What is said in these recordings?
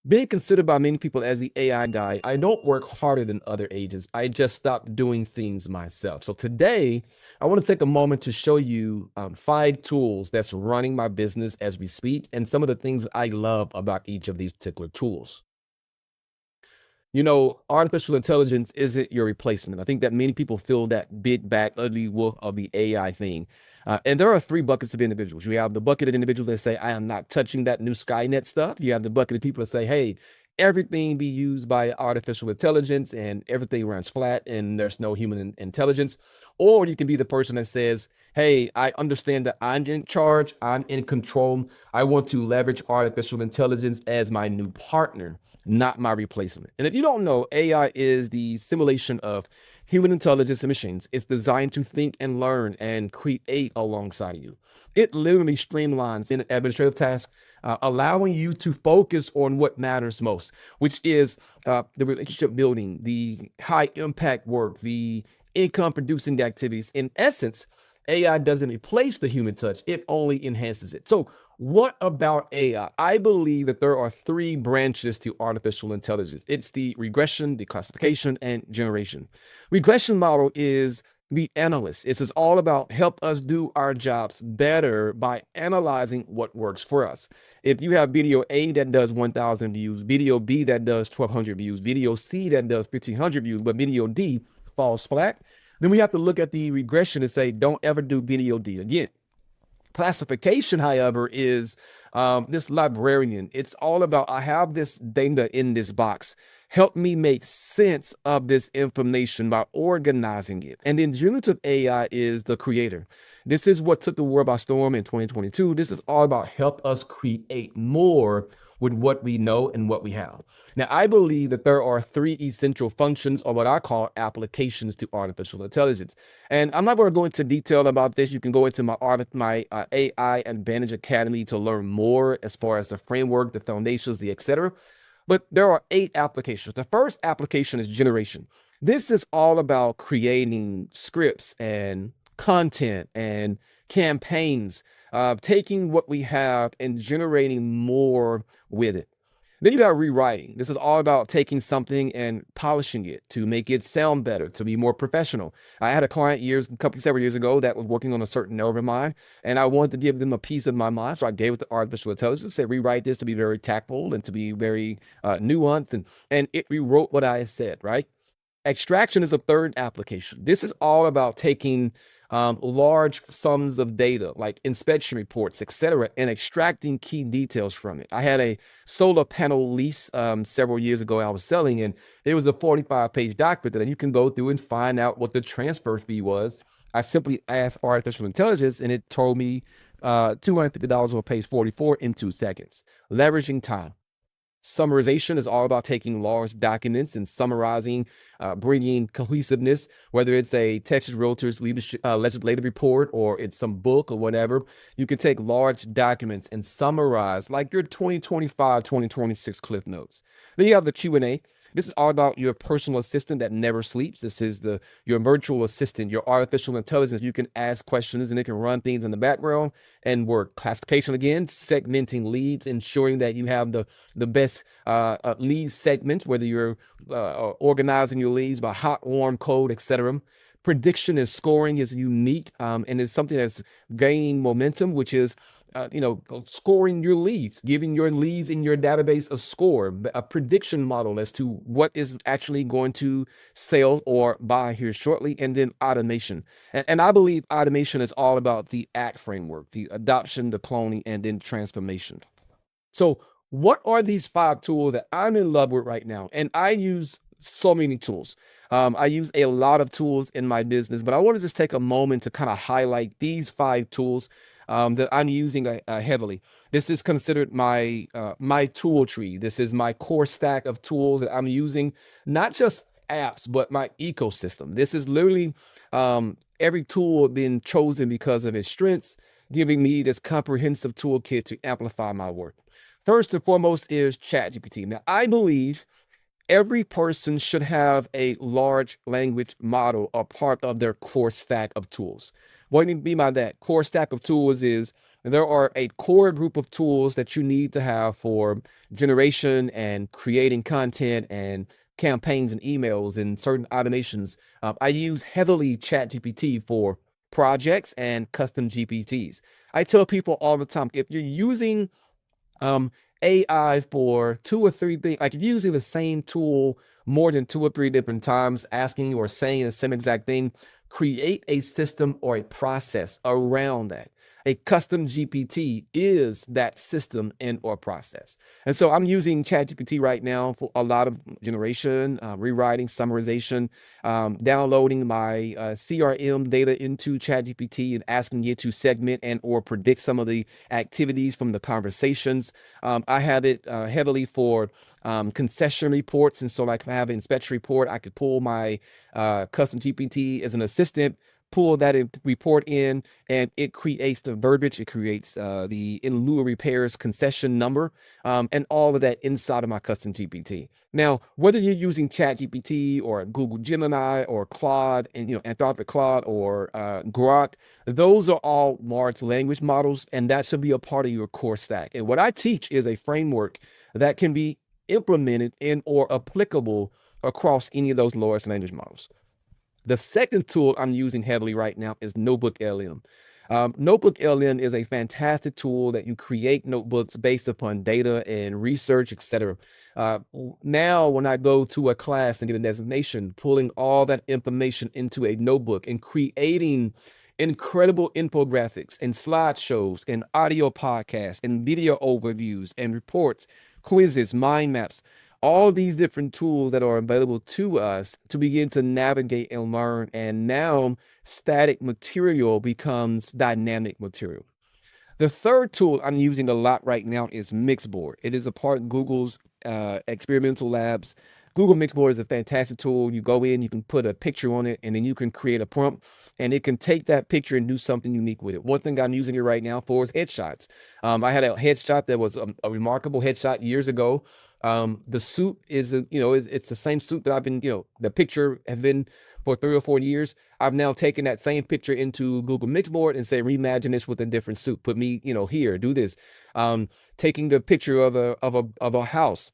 Being considered by many people as the AI guy, I don't work harder than other agents. I just stopped doing things myself. So today, I want to take a moment to show you 5 tools that's running my business as we speak, and some of the things I love about each of these particular tools. Artificial intelligence isn't your replacement. I think that many people feel that big, bad, ugly wolf of the AI thing. And there are 3 buckets of individuals. You have the bucket of individuals that say, I am not touching that new Skynet stuff. You have the bucket of people that say, hey, everything be used by artificial intelligence and everything runs flat and there's no human intelligence. Or you can be the person that says, hey, I understand that I'm in charge, I'm in control. I want to leverage artificial intelligence as my new partner, not my replacement. And if you don't know, AI is the simulation of human intelligence and machines. It's designed to think and learn and create alongside you. It literally streamlines in administrative tasks, allowing you to focus on what matters most, which is the relationship building, the high impact work, the income producing activities. In essence, AI doesn't replace the human touch, it only enhances it. So, what about AI? I believe that there are 3 branches to artificial intelligence. It's the regression, the classification, and generation. Regression model is the analyst. It's all about help us do our jobs better by analyzing what works for us. If you have video A that does 1,000 views, video B that does 1,200 views, video C that does 1,500 views, but video D falls flat, then we have to look at the regression and say, don't ever do video D again. Classification, however, is this librarian. It's all about, I have this data in this box. Help me make sense of this information by organizing it. And then generative AI is the creator. This is what took the world by storm in 2022. This is all about help us create more with what we know and what we have. Now, I believe that there are 3 essential functions, or what I call applications, to artificial intelligence. And I'm not going to go into detail about this. You can go into my AI Advantage Academy to learn more as far as the framework, the foundations, the etc. But there are 8 applications. The first application is generation. This is all about creating scripts and content and campaigns, taking what we have and generating more with it. Then you got rewriting. This is all about taking something and polishing it to make it sound better, to be more professional. I had a client several years ago that was working on a certain note of mine, and I wanted to give them a piece of my mind. So I gave it to artificial intelligence, said, rewrite this to be very tactful and to be very nuanced. And it rewrote what I said, right? Extraction is the third application. This is all about taking large sums of data like inspection reports, etc., and extracting key details from it. I had a solar panel lease several years ago I was selling, and there was a 45-page document that you can go through and find out what the transfer fee was. I simply asked artificial intelligence, and it told me $250 on page 44 in 2 seconds. Leveraging time. Summarization is all about taking large documents and summarizing, bringing cohesiveness, whether it's a Texas Realtors legislative report or it's some book or whatever. You can take large documents and summarize like your 2025, 2026 Cliff Notes. Then you have the Q&A. This is all about your personal assistant that never sleeps. This is your virtual assistant, your artificial intelligence. You can ask questions and it can run things in the background and work. Classification again, segmenting leads, ensuring that you have the best lead segment, whether you're organizing your leads by hot, warm, cold, etc. Prediction and scoring is unique and it's something that's gaining momentum, which is scoring your leads, giving your leads in your database a score, a prediction model as to what is actually going to sell or buy here shortly, and then automation. And I believe automation is all about the ACT framework, the adoption, the cloning, and then transformation. So what are these 5 tools that I'm in love with right now? And I use so many tools. I use a lot of tools in my business, but I want to just take a moment to kind of highlight these 5 tools that I'm using heavily. This is considered my tool tree. This is my core stack of tools that I'm using, not just apps, but my ecosystem. This is literally every tool being chosen because of its strengths, giving me this comprehensive toolkit to amplify my work. First and foremost is ChatGPT. Now, I believe every person should have a large language model a part of their core stack of tools. What do you mean by that? Core stack of tools is there are a core group of tools that you need to have for generation and creating content and campaigns and emails and certain automations. I use heavily ChatGPT for projects and custom GPTs. I tell people all the time, if you're using um, AI for two or three things, like if you're using the same tool more than two or three different times, asking or saying the same exact thing, create a system or a process around that. A custom GPT is that system and or process. And so I'm using ChatGPT right now for a lot of generation, rewriting, summarization, downloading my CRM data into ChatGPT and asking it to segment and or predict some of the activities from the conversations. I have it heavily for concession reports. And so like if I have an inspection report, I could pull my custom GPT as an assistant, pull that report in, and it creates the verbiage. It creates the in lieu of repairs concession number, and all of that inside of my custom GPT. Now, whether you're using ChatGPT or Google Gemini or Claude, and Anthropic Claude or Grok, those are all large language models, and that should be a part of your core stack. And what I teach is a framework that can be implemented in or applicable across any of those large language models. The second tool I'm using heavily right now is NotebookLM. NotebookLM is a fantastic tool that you create notebooks based upon data and research, etc. Now, when I go to a class and get a designation, pulling all that information into a notebook and creating incredible infographics and slideshows and audio podcasts and video overviews and reports, quizzes, mind maps, all these different tools that are available to us to begin to navigate and learn. And now static material becomes dynamic material. The third tool I'm using a lot right now is Mixboard. It is a part of Google's experimental labs. Google Mixboard is a fantastic tool. You go in, you can put a picture on it, and then you can create a prompt, and it can take that picture and do something unique with it. One thing I'm using it right now for is headshots. I had a headshot that was a remarkable headshot years ago. The suit is, it's the same suit that I've been, the picture has been for 3 or 4 years. I've now taken that same picture into Google Mixboard and say, reimagine this with a different suit. Put me, here, do this. Taking the picture of a house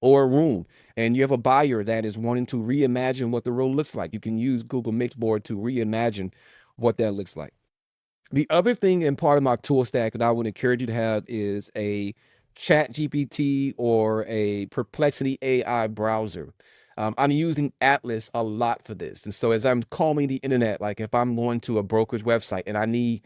or a room, and you have a buyer that is wanting to reimagine what the room looks like. You can use Google Mixboard to reimagine what that looks like. The other thing and part of my tool stack that I would encourage you to have is a ChatGPT or a Perplexity AI browser. I'm using Atlas a lot for this. And so as I'm combing the internet, like if I'm going to a brokerage website and I need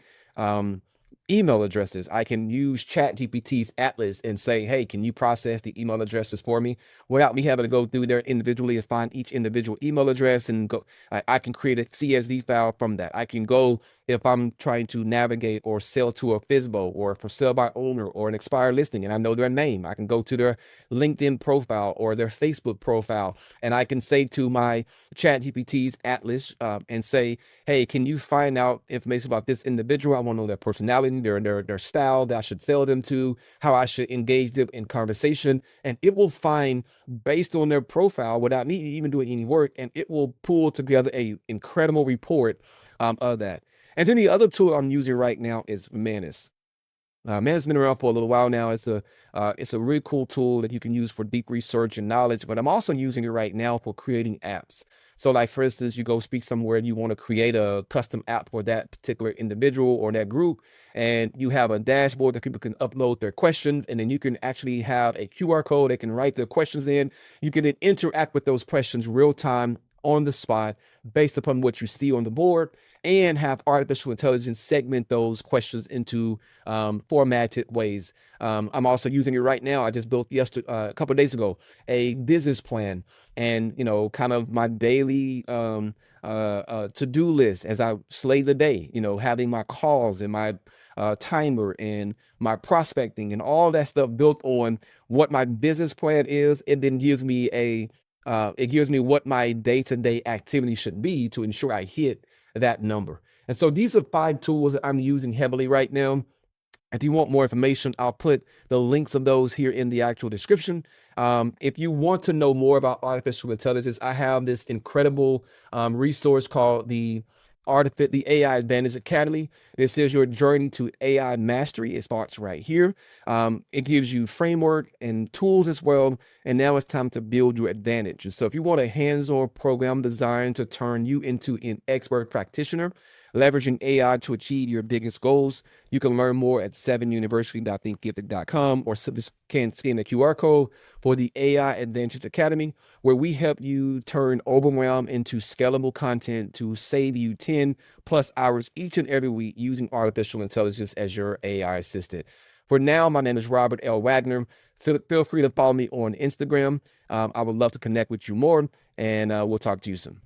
email addresses, I can use ChatGPT's Atlas and say, hey, can you process the email addresses for me, without me having to go through there individually and find each individual email address and go. I can create a CSV file from that. I can go, if I'm trying to navigate or sell to a FSBO or for sale by owner or an expired listing and I know their name, I can go to their LinkedIn profile or their Facebook profile, and I can say to my ChatGPT's Atlas and say, hey, can you find out information about this individual? I want to know their personality, their style that I should sell them to, how I should engage them in conversation. And it will find, based on their profile, without me even doing any work, and it will pull together a incredible report of that. And then the other tool I'm using right now is Manus. Manus has been around for a little while now. It's a really cool tool that you can use for deep research and knowledge, but I'm also using it right now for creating apps. So like, for instance, you go speak somewhere and you want to create a custom app for that particular individual or that group, and you have a dashboard that people can upload their questions, and then you can actually have a QR code. They can write their questions in. You can then interact with those questions real time on the spot based upon what you see on the board, and have artificial intelligence segment those questions into formatted ways. I'm also using it right now. I just built a couple of days ago a business plan, and kind of my daily to-do list as I slay the day, having my calls and my timer and my prospecting and all that stuff built on what my business plan is. It then gives me it gives me what my day-to-day activity should be to ensure I hit that number. And so these are 5 tools that I'm using heavily right now. If you want more information, I'll put the links of those here in the actual description. If you want to know more about artificial intelligence, I have this incredible resource called the the AI Advantage Academy. It says your journey to AI mastery. It starts right here. It gives you framework and tools as well. And now it's time to build your advantage. So if you want a hands-on program designed to turn you into an expert practitioner, leveraging AI to achieve your biggest goals, you can learn more at 7university.thinkgifted.com, or can scan the QR code for the AI Advantage Academy, where we help you turn overwhelm into scalable content to save you 10 plus hours each and every week using artificial intelligence as your AI assistant. For now, my name is Robert L. Wagner. Feel free to follow me on Instagram. I would love to connect with you more, and we'll talk to you soon.